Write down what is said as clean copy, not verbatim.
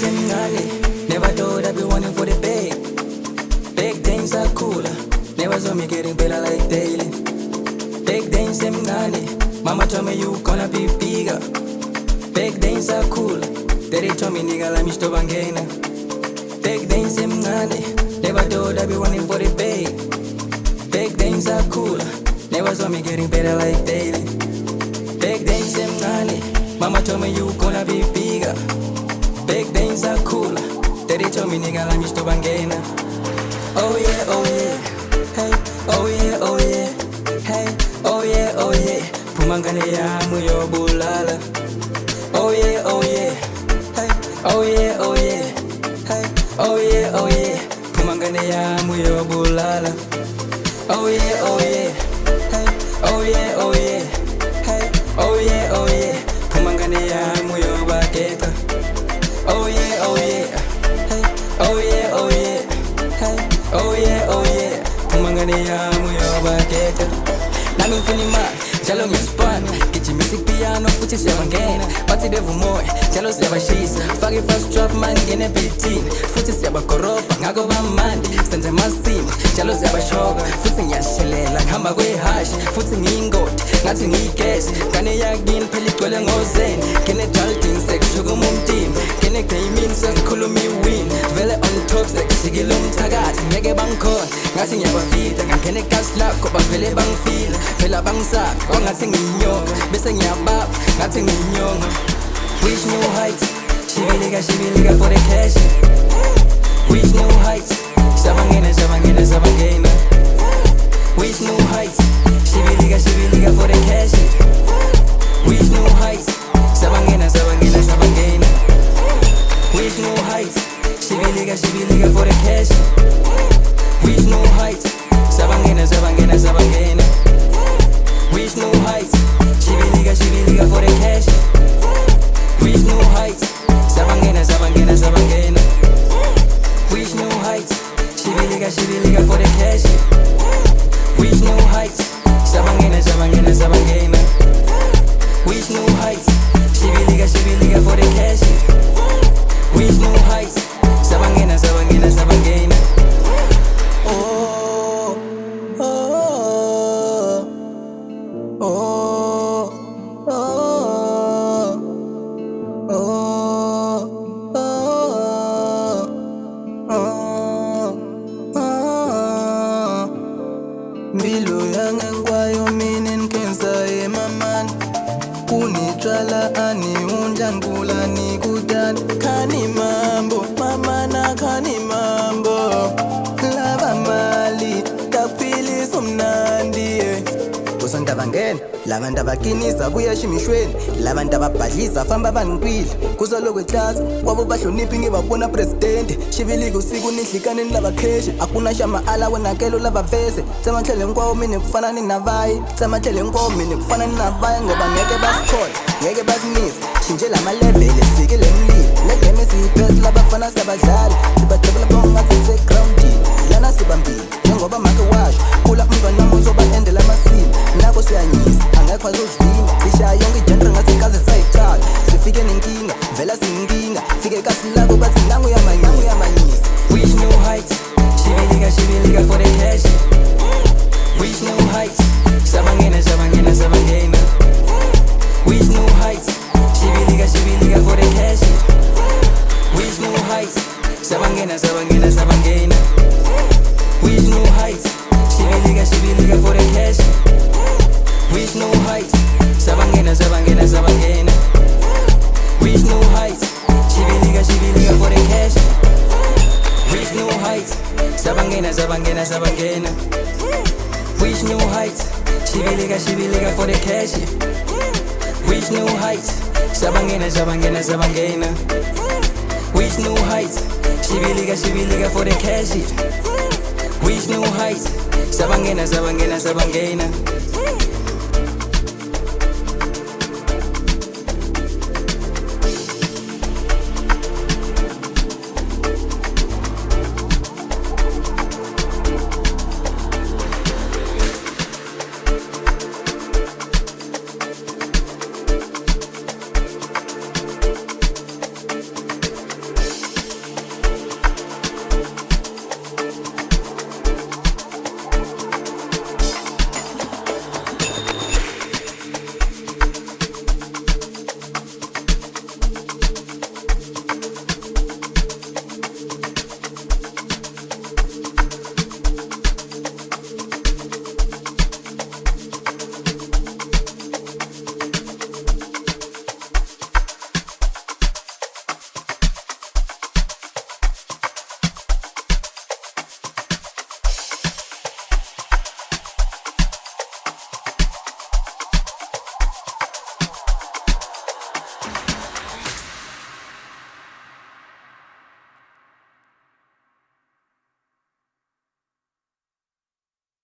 emncane, never thought I'd be wanting for the big. Big things are cooler, never saw me getting better like daily. Big things emncane, mama told me you gonna be bigger. Big things are cooler, daddy told me nigga let me stop again. Big things emncane, never thought I'd be wanting for the big. Big things are cooler, never saw me getting better like daily. Big things emncane, mama told me you gonna be bigger. Big things are cooler, daddy told me nigga let me stop again. Oh yeah, oh yeah, hey, oh yeah, oh yeah, hey, oh yeah, oh yeah, pumangane yamu yobulala. Oh yeah, oh yeah, hey, oh yeah, oh yeah, hey, oh yeah, oh yeah, pumangane yamu yobulala. Oh yeah, oh yeah, hey, oh yeah, oh yeah, hey, oh yeah, oh yeah, pumangane yamu yobakeka. Oh yeah, oh yeah, hey, oh yeah, oh yeah, hey, oh yeah, oh yeah, pumangane yamu yobakeka. Nami mfunima, jalo ngispan, kichi music piano futhi siyabangena. Bathi bevumoya, jalo siyabashisa. Fake first drop man ngene beating, futhi siyabakoropa ngako bamandi. Senze masini, jalo siyabashoka, futhi ngiyashelela ngihamba kwehash, futhi ngiyingoti, ngathi ngiyicash. Kane yakini phela igcwele ngozeni, kene jalding sekushukuma umtimba, kene gaming sesikhuluma iwin. Vele on top sekujikile umthakathi, ngeke bangikhona, ngathi ngiyabafida, ngangena ecash lakho bavele bangifila. Vela bangisaka, wangathi ngiyinyonga, bese ngiyababa, ngathi ngiyinyonga. Reach new heights, shibilika for the cash. Reach new heights, sabangena. Reach new heights, shibilika for the cash. Reach new heights, sabangena. Reach new heights, shibilika for the cash. Reach new heights, sabangena. Reach new heights, shibilika for the cash. Reach new heights, sabangena. Reach new heights, shibilika for the cash. Reach new heights, sabangena. Reach new heights, shibilika for the cash. Reach new heights, sabangena. Oh, oh, oh, oh, oh, oh, oh. Mbilu yange ngwayo mina nkensa emaman. Unitshwala ani unjankula nikudani. Khani mambo, mama na khani mambo. Lava mali, taphilisa umnandi. Kusondabangena, labantu abakinisa buyasha imishweni. Labantu ababhadlisa famba bangikwile. Kuzalo kweklasi, kwabo bahloniphi ngibabona president. Shibilika usiku nidlikane nilabakheshi. Akuna shama ala wenakelo labavese. Semahlele nkwawo mina kufana ninavayi. Semahlele nkwawo mina kufana ninavayi. Ngoba ngeke basikhola, ngeke basinise. Shintshe lamaleveli sifikile emlili. Le game siyiphethe labafana sabadlali. Sibadebula bongathi segroundini. Lana sibambile, njengoba make washo. Kula umntwana uzoba endela amasini. Nako siyanyisa, angekho azozivina. Sishaya yonke ijentre ngathi kaze sayithatha. Sifike nenkinga, vela sinkinga. Fike kasi labo bathi nangu yamanyisa. Reach new heights, shibilika for the cash. Reach new heights, sabangena. Reach new heights, shibilika for the cash. Reach new heights, sabangena. Reach new heights, shibilika for the cash. Reach new heights, sabangena. Reach new heights, shibilika for the cash. Reach new heights, sabangena. Reach new heights, shibilika for the cash. Reach new heights, sabangena. Reach new heights, shibilika for the cash. Reach new heights, sabangena.